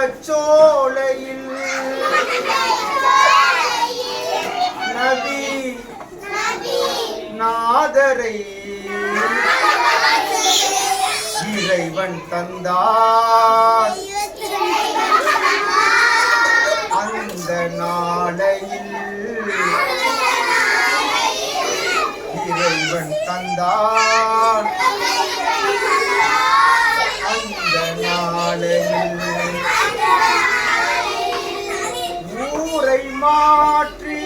இன்பச் சோலையில் நபி நாதரை இறைவன் தந்தார். அந்த நாளையில் இறைவன் தந்தார். அந்த நாளையில் ஊரை மாற்றி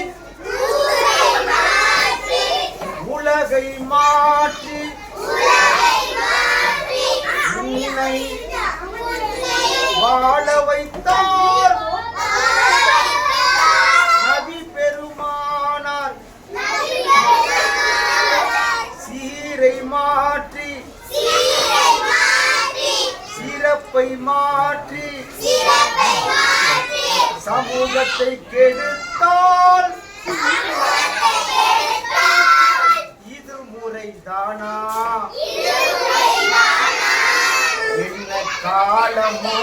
உலகை மாற்றி உன்னை வாழ வைத்தார் நபி பெருமானார். சீரை மாற்றி சிறப்பை மாற்றி சமூகத்தை கெடுத்தால் இது முறைதானா? என்ன காலமோ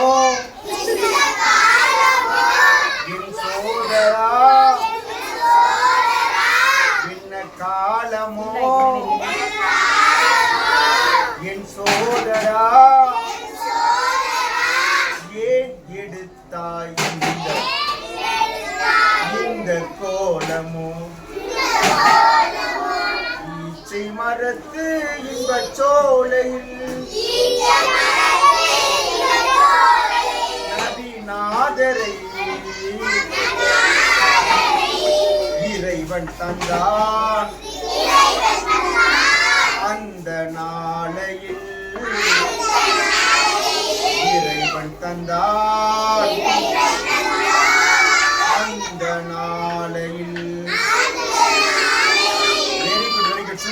என் சோதரா, என்ன காலமோ என் சோதரா, ஏன் எடுத்தாய் இந்த கோலமோ? ஈச்சை மரத்து இன்பச் சோலையில் நபி நாதரை இறைவன் தந்தான். அந்த நாளையில் இறைவன் தந்தான்.